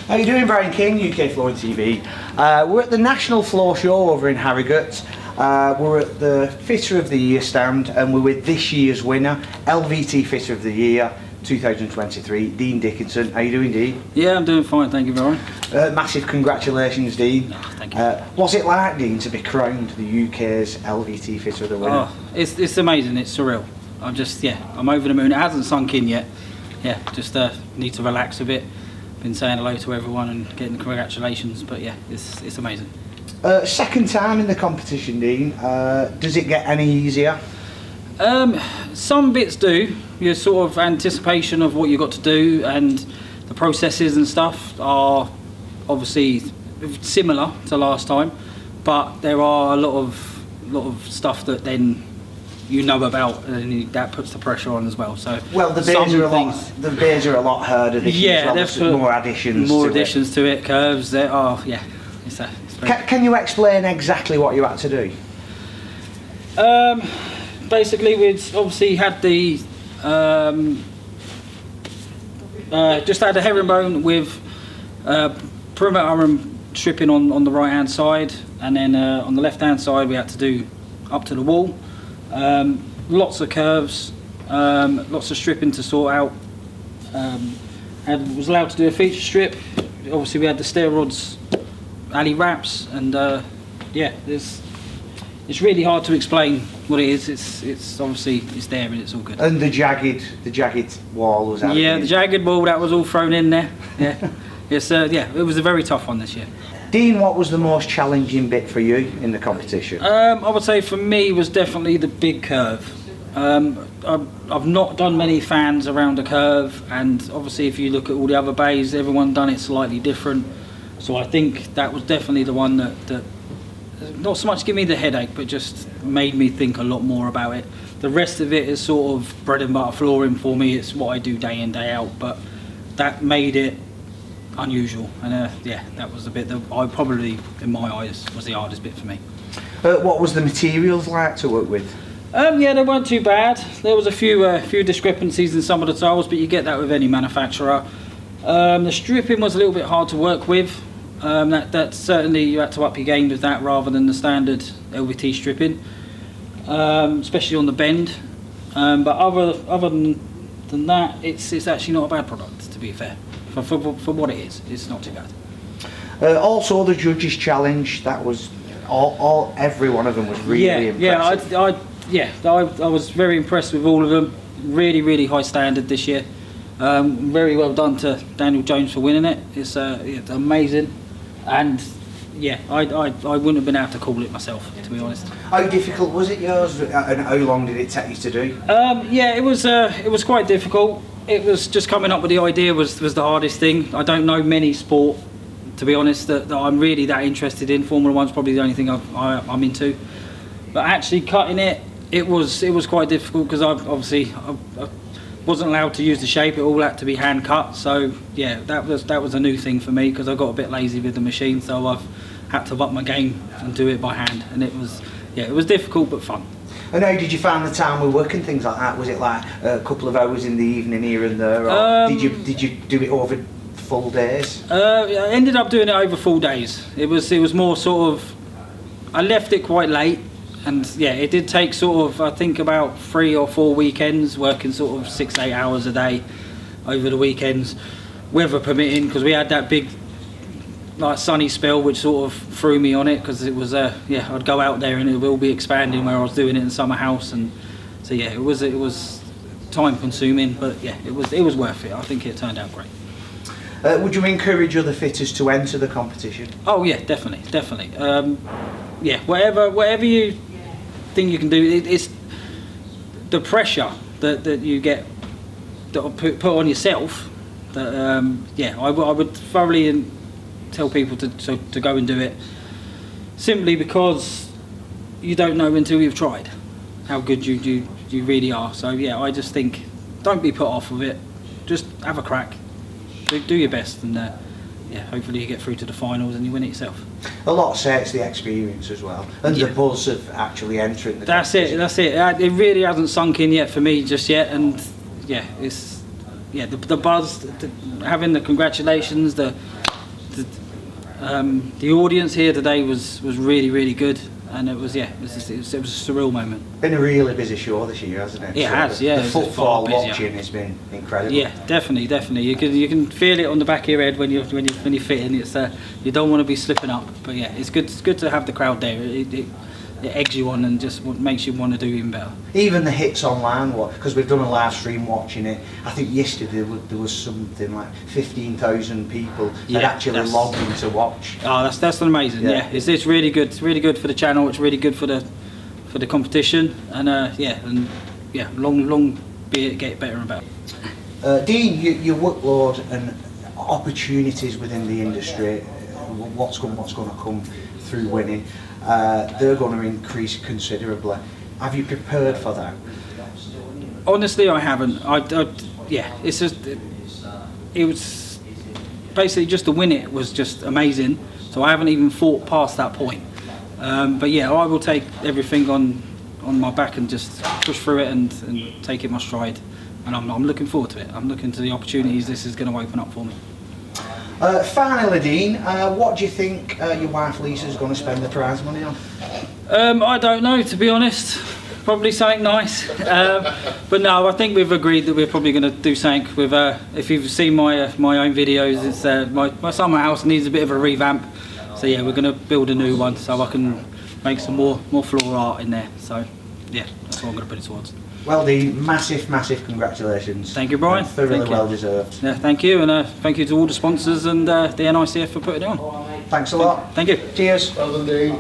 How you doing, Brian King, UK Flooring TV? We're at the National Floor Show over in Harrogate. We're at the Fitter of the Year stand, and we're with this year's winner, LVT Fitter of the Year 2023, Dean Dickinson. How you doing, Dean? Yeah, I'm doing fine, thank you, Brian. Massive congratulations, Dean. Oh, thank you. What's it like, Dean, to be crowned the UK's LVT Fitter of the Winner? Oh, it's amazing, it's surreal. I'm over the moon. It hasn't sunk in yet. Yeah, just need to relax a bit. Been saying hello to everyone and getting congratulations, but yeah, it's amazing. Second time in the competition, Dean. Does it get any easier? Some bits do. Your sort of anticipation of what you've got to do and the processes and stuff are obviously similar to last time, but there are a lot of stuff that then you know about, and that puts the pressure on as well. So well, the beers are a lot harder this year. Yeah, there's more additions. More additions to it. Curves. There are. Yeah, it's Can you explain exactly what you had to do? Basically, we'd obviously had the just had a herringbone with perimeter and stripping on the right hand side, and then on the left hand side we had to do up to the wall. Lots of curves, lots of stripping to sort out. Was allowed to do a feature strip. Obviously, we had the stair rods, alley wraps, and yeah, it's really hard to explain what it is. It's obviously it's there and it's all good. And the jagged wall was added. Yeah, the jagged wall, that was all thrown in there. Yeah, yeah, it was a very tough one this year. Dean, what was the most challenging bit for you in the competition? I would say for me was definitely the big curve. I've not done many fans around a curve, and obviously if you look at all the other bays, everyone done it slightly different. So I think that was definitely the one that not so much give me the headache, but just made me think a lot more about it. The rest of it is sort of bread and butter flooring for me. It's what I do day in, day out, but that made it unusual, and yeah, that was the bit that I probably, in my eyes, was the hardest bit for me. What was the materials like to work with? Yeah, they weren't too bad. There was a few discrepancies in some of the tiles, but you get that with any manufacturer. The stripping was a little bit hard to work with. That certainly you had to up your game with that rather than the standard LVT stripping, especially on the bend. But other than that, it's actually not a bad product, to be fair. For what it is, it's not too bad. Also, the judges' challenge, that was every one of them was really impressive. I was very impressed with all of them. Really high standard this year. Very well done to Daniel Jones for winning it. It's amazing, and yeah, I wouldn't have been able to call it myself, to be honest. How difficult was it yours, and how long did it take you to do? Yeah, it was quite difficult. It was just coming up with the idea was the hardest thing. I don't know many sport, to be honest, that I'm really that interested in. Formula One's probably the only thing I'm into. But actually cutting it was quite difficult, because I wasn't allowed to use the shape. It all had to be hand cut. So yeah, that was a new thing for me, because I got a bit lazy with the machine. So I've had to up my game and do it by hand, and it was difficult but fun. And how did you find the time with work and things like that? Was it like a couple of hours in the evening here and there, or did you do it over full days? I ended up doing it over full days. It was more sort of, I left it quite late, and yeah, it did take sort of, I think, about 3 or 4 weekends, working sort of 6-8 hours a day over the weekends, weather permitting, because we had that big like sunny spell which sort of threw me on it, because it was I'd go out there and it will be expanding where I was doing it in summer house, and so yeah, it was time consuming, but yeah, it was worth it. I think it turned out great. Would you encourage other fitters to enter the competition? Oh yeah, definitely. Yeah, whatever you think you can do, it's the pressure that you get that put on yourself. That yeah, I would thoroughly tell people to go and do it, simply because you don't know until you've tried how good you really are. So yeah, I just think, don't be put off with it, just have a crack, do your best, and yeah, hopefully you get through to the finals and you win it yourself. A lot say it's the experience as well, and the buzz of actually entering the competition. That's it. It really hasn't sunk in yet for me just yet, and yeah, it's the buzz, having the congratulations, the the audience here today was really good, and it was it was a surreal moment. Been a really busy show this year, hasn't it? It has, yeah. The footfall watching has been incredible. Yeah, definitely. You can feel it on the back of your head when you're fitting. It's you don't want to be slipping up, but yeah, it's good to have the crowd there. It eggs you on and just makes you want to do even better. Even the hits online, because we've done a live stream watching it. I think yesterday there was something like 15,000 people that actually logged in to watch. Oh, that's amazing. Yeah, it's really good. It's really good for the channel. It's really good for the competition, and long be it get better and better. Dean, your workload and opportunities within the industry, what's going to come through winning, they're going to increase considerably. Have you prepared for that? Honestly, I haven't. It's just it was basically just to win it was just amazing. So I haven't even thought past that point. But yeah, I will take everything on my back and just push through it and take it my stride. And I'm looking forward to it. I'm looking to the opportunities this is going to open up for me. Finally, Dean, what do you think your wife Lisa's going to spend the prize money on? I don't know, to be honest. Probably something nice. But no, I think we've agreed that we're probably going to do something with. If you've seen my own videos, it's my summer house needs a bit of a revamp. So yeah, we're going to build a new one so I can make some more floral art in there. So yeah, that's what I'm going to put it towards. Well, Dean, massive congratulations. Thank you, Brian. Thoroughly well deserved. Yeah, thank you, and thank you to all the sponsors and the NICF for putting it on. Thanks a lot. Thank you. Cheers. Well done, Dean.